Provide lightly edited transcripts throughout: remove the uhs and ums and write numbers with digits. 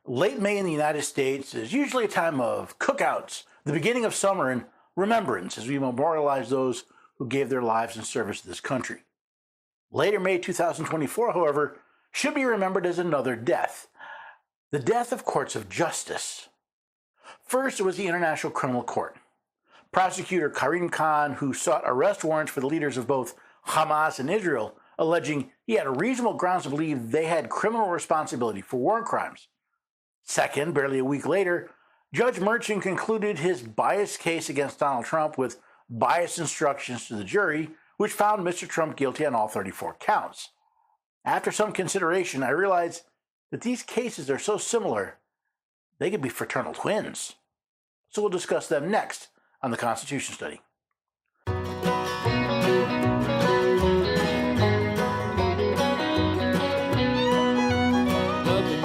Late May in the United States is usually a time of cookouts, the beginning of summer, and remembrance as we memorialize those who gave their lives in service to this country. Later May 2024, however, should be remembered as another death. The death of courts of justice. First, it was the International Criminal Court. Prosecutor Karim Khan, who sought arrest warrants for the leaders of both Hamas and Israel, alleging he had reasonable grounds to believe they had criminal responsibility for war crimes. Second, barely a week later, Judge Merchant concluded his biased case against Donald Trump with biased instructions to the jury, which found Mr. Trump guilty on all 34 counts. After some consideration, I realized that these cases are so similar, they could be fraternal twins. So we'll discuss them next on the Constitution Study.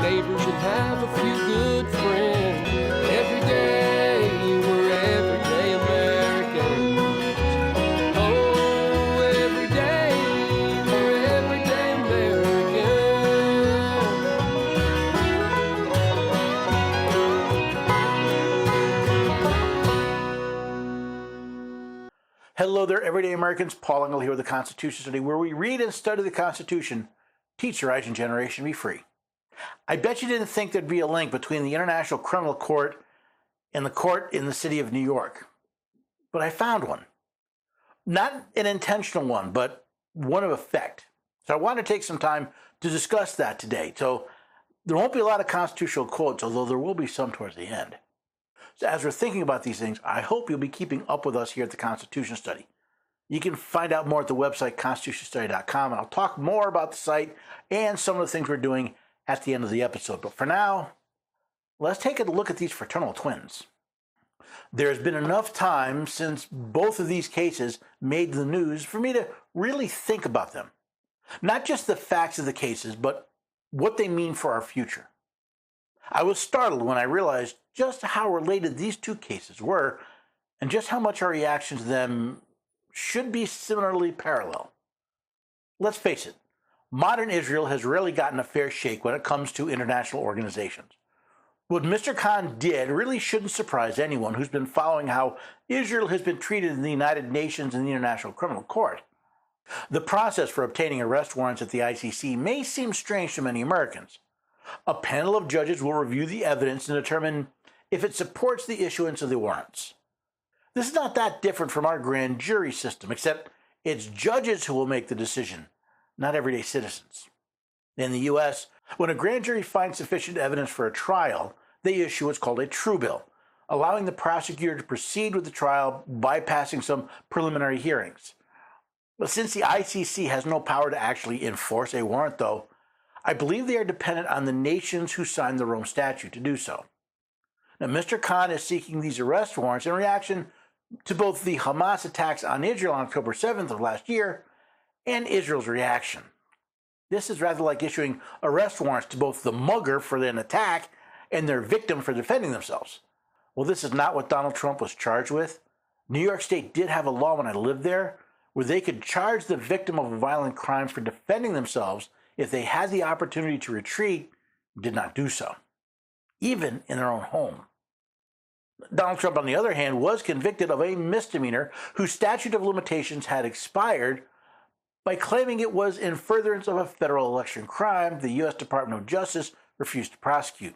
Neighbors and have a few good friends. Every day we're everyday Americans. Oh, every day we're everyday Americans. Hello there, everyday Americans. Paul Engel here with the Constitution Study, where we read and study the Constitution, teach the rising generation to be free. I bet you didn't think there'd be a link between the International Criminal Court and the court in the city of New York. But I found one. Not an intentional one, but one of effect. So I want to take some time to discuss that today. So there won't be a lot of constitutional quotes, although there will be some towards the end. So as we're thinking about these things, I hope you'll be keeping up with us here at the Constitution Study. You can find out more at the website constitutionstudy.com, and I'll talk more about the site and some of the things we're doing at the end of the episode. But for now, let's take a look at these fraternal twins. There's been enough time since both of these cases made the news for me to really think about them. Not just the facts of the cases, but what they mean for our future. I was startled when I realized just how related these two cases were and just how much our reaction to them should be similarly parallel. Let's face it. Modern Israel has rarely gotten a fair shake when it comes to international organizations. What Mr. Khan did really shouldn't surprise anyone who's been following how Israel has been treated in the United Nations and the International Criminal Court. The process for obtaining arrest warrants at the ICC may seem strange to many Americans. A panel of judges will review the evidence and determine if it supports the issuance of the warrants. This is not that different from our grand jury system, except it's judges who will make the decision, not everyday citizens. In the U.S., when a grand jury finds sufficient evidence for a trial, they issue what's called a true bill, allowing the prosecutor to proceed with the trial, bypassing some preliminary hearings. But since the ICC has no power to actually enforce a warrant, though, I believe they are dependent on the nations who signed the Rome Statute to do so. Now, Mr. Khan is seeking these arrest warrants in reaction to both the Hamas attacks on Israel on October 7th of last year and Israel's reaction. This is rather like issuing arrest warrants to both the mugger for an attack and their victim for defending themselves. Well, this is not what Donald Trump was charged with. New York State did have a law when I lived there where they could charge the victim of a violent crime for defending themselves if they had the opportunity to retreat and did not do so, even in their own home. Donald Trump, on the other hand, was convicted of a misdemeanor whose statute of limitations had expired by claiming it was in furtherance of a federal election crime the U.S. Department of Justice refused to prosecute.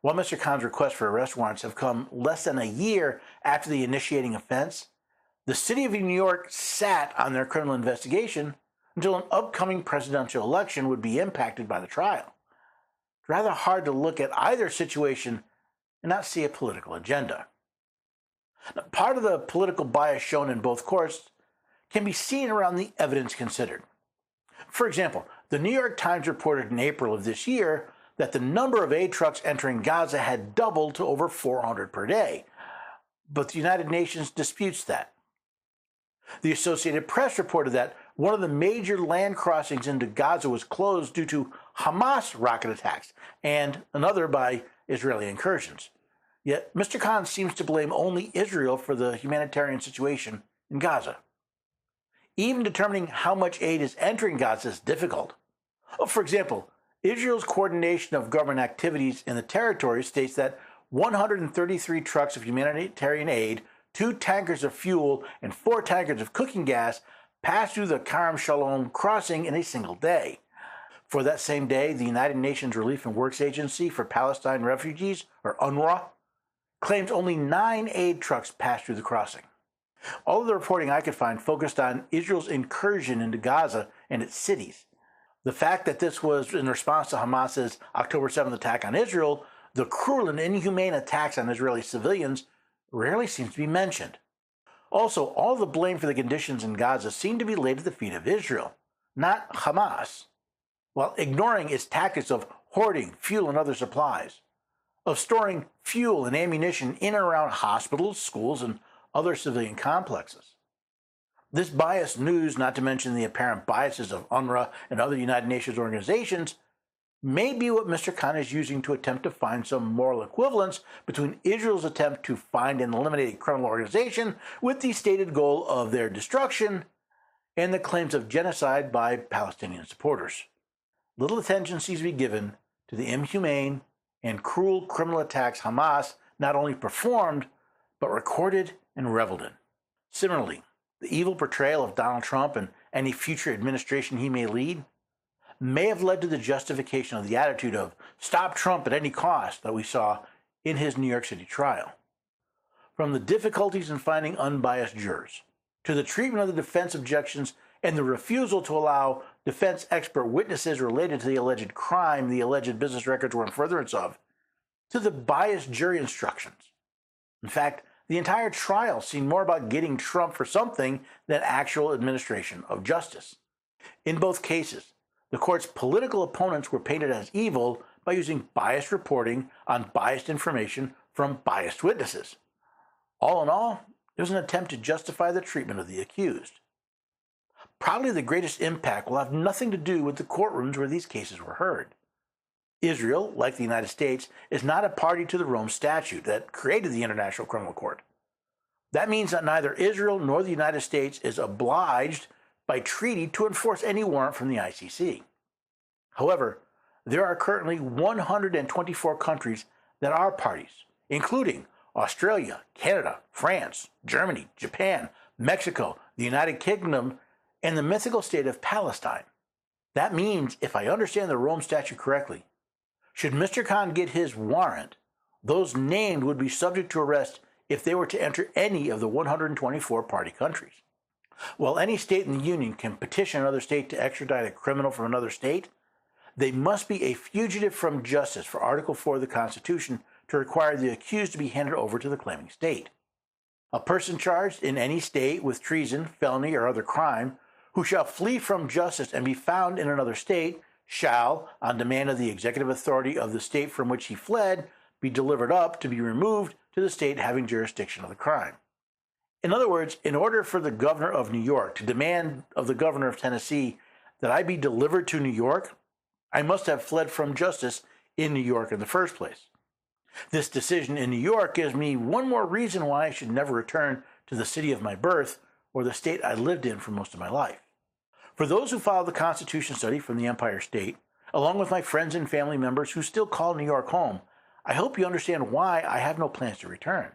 While Mr. Khan's requests for arrest warrants have come less than a year after the initiating offense, the city of New York sat on their criminal investigation until an upcoming presidential election would be impacted by the trial. It's rather hard to look at either situation and not see a political agenda. Now, part of the political bias shown in both courts can be seen around the evidence considered. For example, the New York Times reported in April of this year that the number of aid trucks entering Gaza had doubled to over 400 per day, but the United Nations disputes that. The Associated Press reported that one of the major land crossings into Gaza was closed due to Hamas rocket attacks and another by Israeli incursions. Yet Mr. Khan seems to blame only Israel for the humanitarian situation in Gaza. Even determining how much aid is entering Gaza is difficult. For example, Israel's coordination of government activities in the territory states that 133 trucks of humanitarian aid, 2 tankers of fuel, and 4 tankers of cooking gas passed through the Kerem Shalom crossing in a single day. For that same day, the United Nations Relief and Works Agency for Palestine Refugees, or UNRWA, claims only 9 aid trucks passed through the crossing. All of the reporting I could find focused on Israel's incursion into Gaza and its cities. The fact that this was in response to Hamas's October 7th attack on Israel, the cruel and inhumane attacks on Israeli civilians, rarely seems to be mentioned. Also, all the blame for the conditions in Gaza seem to be laid at the feet of Israel, not Hamas, while ignoring its tactics of hoarding fuel and other supplies, of storing fuel and ammunition in and around hospitals, schools, and other civilian complexes. This biased news, not to mention the apparent biases of UNRWA and other United Nations organizations, may be what Mr. Khan is using to attempt to find some moral equivalence between Israel's attempt to find and eliminate a criminal organization with the stated goal of their destruction and the claims of genocide by Palestinian supporters. Little attention seems to be given to the inhumane and cruel criminal attacks Hamas not only performed, but recorded and reveled in. Similarly, the evil portrayal of Donald Trump and any future administration he may lead may have led to the justification of the attitude of stop Trump at any cost that we saw in his New York City trial. From the difficulties in finding unbiased jurors, to the treatment of the defense objections and the refusal to allow defense expert witnesses related to the alleged crime the alleged business records were in furtherance of, to the biased jury instructions. In fact, the entire trial seemed more about getting Trump for something than actual administration of justice. In both cases, the court's political opponents were painted as evil by using biased reporting on biased information from biased witnesses. All in all, it was an attempt to justify the treatment of the accused. Probably the greatest impact will have nothing to do with the courtrooms where these cases were heard. Israel, like the United States, is not a party to the Rome Statute that created the International Criminal Court. That means that neither Israel nor the United States is obliged by treaty to enforce any warrant from the ICC. However, there are currently 124 countries that are parties, including Australia, Canada, France, Germany, Japan, Mexico, the United Kingdom, and the mythical state of Palestine. That means, if I understand the Rome Statute correctly, should Mr. Khan get his warrant, those named would be subject to arrest if they were to enter any of the 124 party countries. While any state in the Union can petition another state to extradite a criminal from another state, they must be a fugitive from justice for Article 4 of the Constitution to require the accused to be handed over to the claiming state. A person charged in any state with treason, felony, or other crime, who shall flee from justice and be found in another state, shall, on demand of the executive authority of the state from which he fled, be delivered up to be removed to the state having jurisdiction of the crime. In other words, in order for the governor of New York to demand of the governor of Tennessee that I be delivered to New York, I must have fled from justice in New York in the first place. This decision in New York gives me one more reason why I should never return to the city of my birth or the state I lived in for most of my life. For those who follow the Constitution study from the Empire State, along with my friends and family members who still call New York home, I hope you understand why I have no plans to return.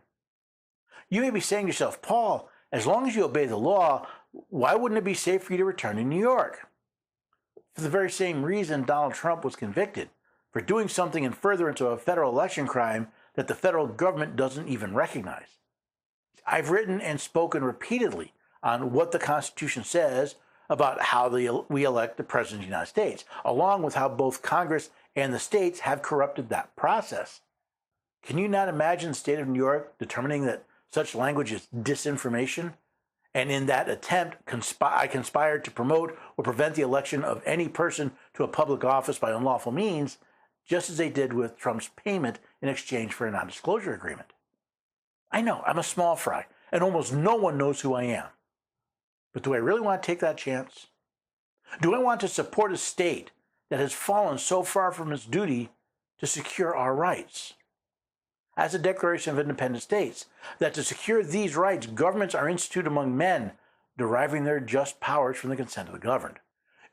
You may be saying to yourself, Paul, as long as you obey the law, why wouldn't it be safe for you to return to New York? For the very same reason Donald Trump was convicted, for doing something in furtherance of a federal election crime that the federal government doesn't even recognize. I've written and spoken repeatedly on what the Constitution says about how we elect the President of the United States, along with how both Congress and the states have corrupted that process. Can you not imagine the state of New York determining that such language is disinformation? And in that attempt, I conspired to promote or prevent the election of any person to a public office by unlawful means, just as they did with Trump's payment in exchange for a non-disclosure agreement. I know, I'm a small fry, and almost no one knows who I am. But do I really want to take that chance? Do I want to support a state that has fallen so far from its duty to secure our rights? As the Declaration of Independence states, that to secure these rights, governments are instituted among men, deriving their just powers from the consent of the governed.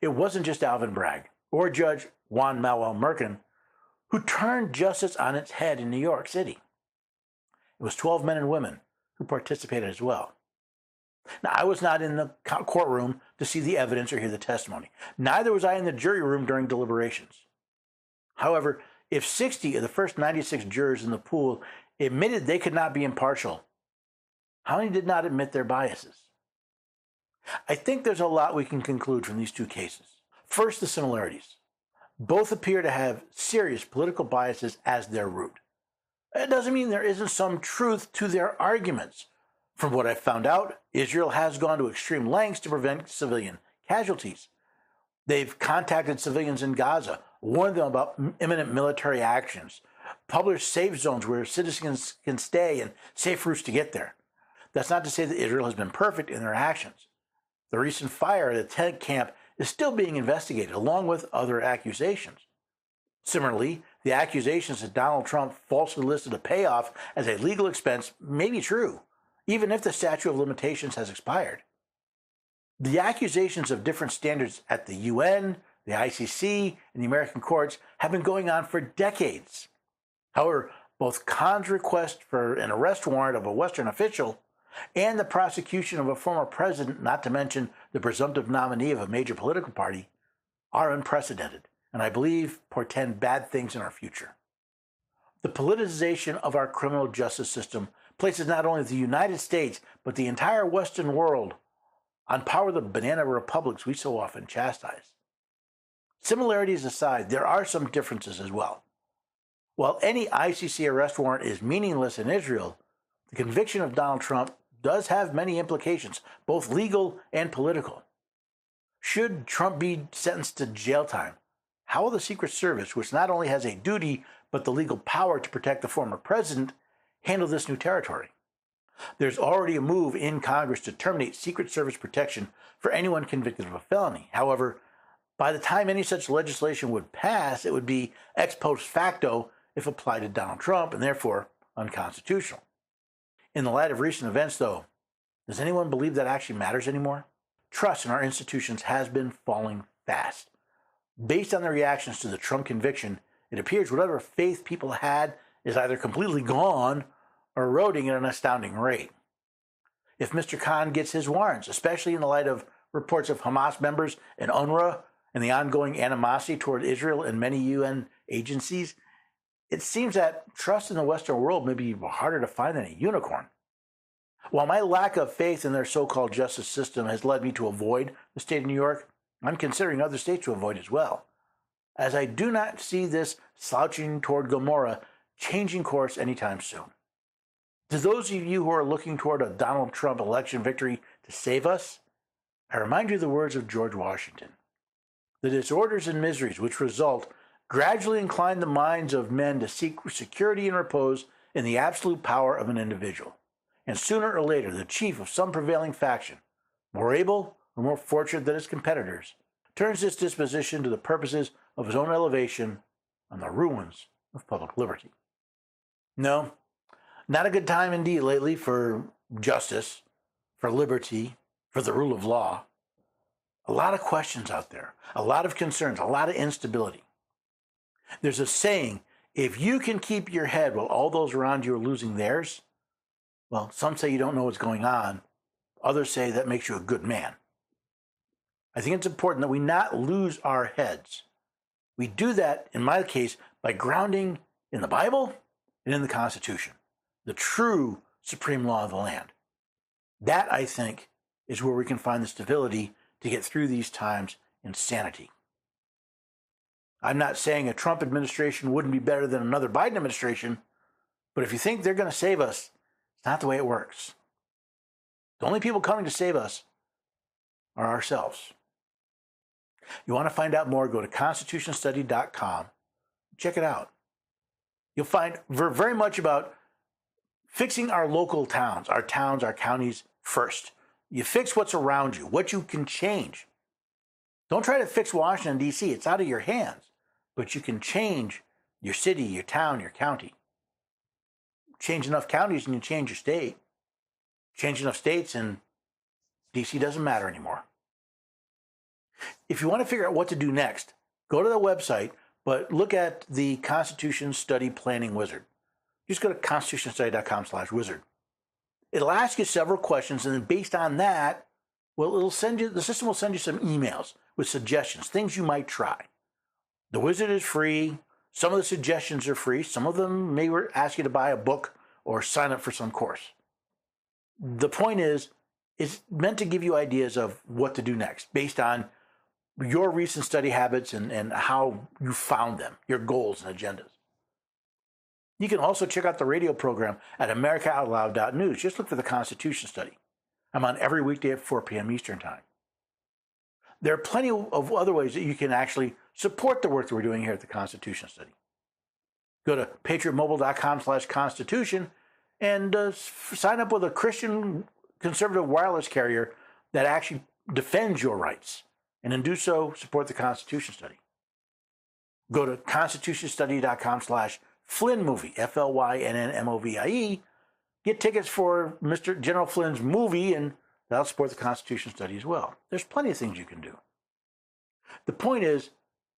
It wasn't just Alvin Bragg or Judge Juan Manuel Merkin, who turned justice on its head in New York City. It was 12 men and women who participated as well. Now, I was not in the courtroom to see the evidence or hear the testimony. Neither was I in the jury room during deliberations. However, if 60 of the first 96 jurors in the pool admitted they could not be impartial, how many did not admit their biases? I think there's a lot we can conclude from these two cases. First, the similarities. Both appear to have serious political biases as their root. It doesn't mean there isn't some truth to their arguments. From what I've found out, Israel has gone to extreme lengths to prevent civilian casualties. They've contacted civilians in Gaza, warned them about imminent military actions, published safe zones where citizens can stay and safe routes to get there. That's not to say that Israel has been perfect in their actions. The recent fire at a tent camp is still being investigated, along with other accusations. Similarly, the accusations that Donald Trump falsely listed a payoff as a legal expense may be true, even if the statute of limitations has expired. The accusations of different standards at the UN, the ICC, and the American courts have been going on for decades. However, both Khan's request for an arrest warrant of a Western official and the prosecution of a former president, not to mention the presumptive nominee of a major political party, are unprecedented, and I believe portend bad things in our future. The politicization of our criminal justice system places not only the United States, but the entire Western world on par with the banana republics we so often chastise. Similarities aside, there are some differences as well. While any ICC arrest warrant is meaningless in Israel, the conviction of Donald Trump does have many implications, both legal and political. Should Trump be sentenced to jail time, how will the Secret Service, which not only has a duty but the legal power to protect the former president, handle this new territory? There's already a move in Congress to terminate Secret Service protection for anyone convicted of a felony. However, by the time any such legislation would pass, it would be ex post facto if applied to Donald Trump, and therefore unconstitutional. In the light of recent events, though, does anyone believe that actually matters anymore? Trust in our institutions has been falling fast. Based on the reactions to the Trump conviction, it appears whatever faith people had is either completely gone or eroding at an astounding rate. If Mr. Khan gets his warrants, especially in the light of reports of Hamas members and UNRWA and the ongoing animosity toward Israel and many UN agencies, it seems that trust in the Western world may be harder to find than a unicorn. While my lack of faith in their so-called justice system has led me to avoid the state of New York, I'm considering other states to avoid as well, as I do not see this slouching toward Gomorrah changing course anytime soon. To those of you who are looking toward a Donald Trump election victory to save us, I remind you of the words of George Washington. The disorders and miseries which result gradually incline the minds of men to seek security and repose in the absolute power of an individual. And sooner or later, the chief of some prevailing faction, more able or more fortunate than his competitors, turns this disposition to the purposes of his own elevation on the ruins of public liberty. No, not a good time indeed lately for justice, for liberty, for the rule of law. A lot of questions out there, a lot of concerns, a lot of instability. There's a saying, if you can keep your head while all those around you are losing theirs, well, some say you don't know what's going on. Others say that makes you a good man. I think it's important that we not lose our heads. We do that, in my case, by grounding in the Bible and in the Constitution, the true supreme law of the land. That, I think, is where we can find the stability to get through these times in sanity. I'm not saying a Trump administration wouldn't be better than another Biden administration, but if you think they're going to save us, it's not the way it works. The only people coming to save us are ourselves. You want to find out more, go to constitutionstudy.com. Check it out. You'll find very much about fixing our local towns, our counties first. You fix what's around you, what you can change. Don't try to fix Washington, D.C. It's out of your hands. But you can change your city, your town, your county. Change enough counties and you change your state. Change enough states and D.C. doesn't matter anymore. If you want to figure out what to do next, Go to the website, but look at the Constitution Study Planning Wizard. Just go to constitutionstudy.com/wizard. It'll ask you several questions, and then based on that, the system will send you some emails with suggestions, things you might try. The wizard is free. Some of the suggestions are free. Some of them may ask you to buy a book or sign up for some course. The point is, it's meant to give you ideas of what to do next based on your recent study habits and how you found them, your goals and agendas. You can also check out the radio program at americaoutloud.news. Just look for the Constitution Study. I'm on every weekday at 4 p.m. Eastern Time. There are plenty of other ways that you can actually support the work that we're doing here at the Constitution Study. Go to patriotmobile.com/constitution and sign up with a Christian conservative wireless carrier that actually defends your rights. And in do so, support the Constitution Study. Go to constitutionstudy.com/Flynn movie, FLYNNMOVIE. Get tickets for Mr. General Flynn's movie, and that'll support the Constitution Study as well. There's plenty of things you can do. The point is,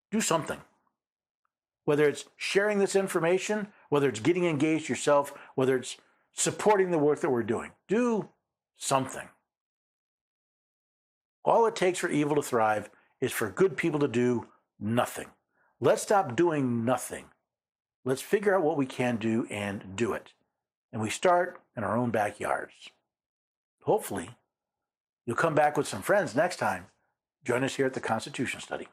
do something. Whether it's sharing this information, whether it's getting engaged yourself, whether it's supporting the work that we're doing, do something. All it takes for evil to thrive is for good people to do nothing. Let's stop doing nothing. Let's figure out what we can do and do it. And we start in our own backyards. Hopefully, you'll come back with some friends next time. Join us here at the Constitution Study.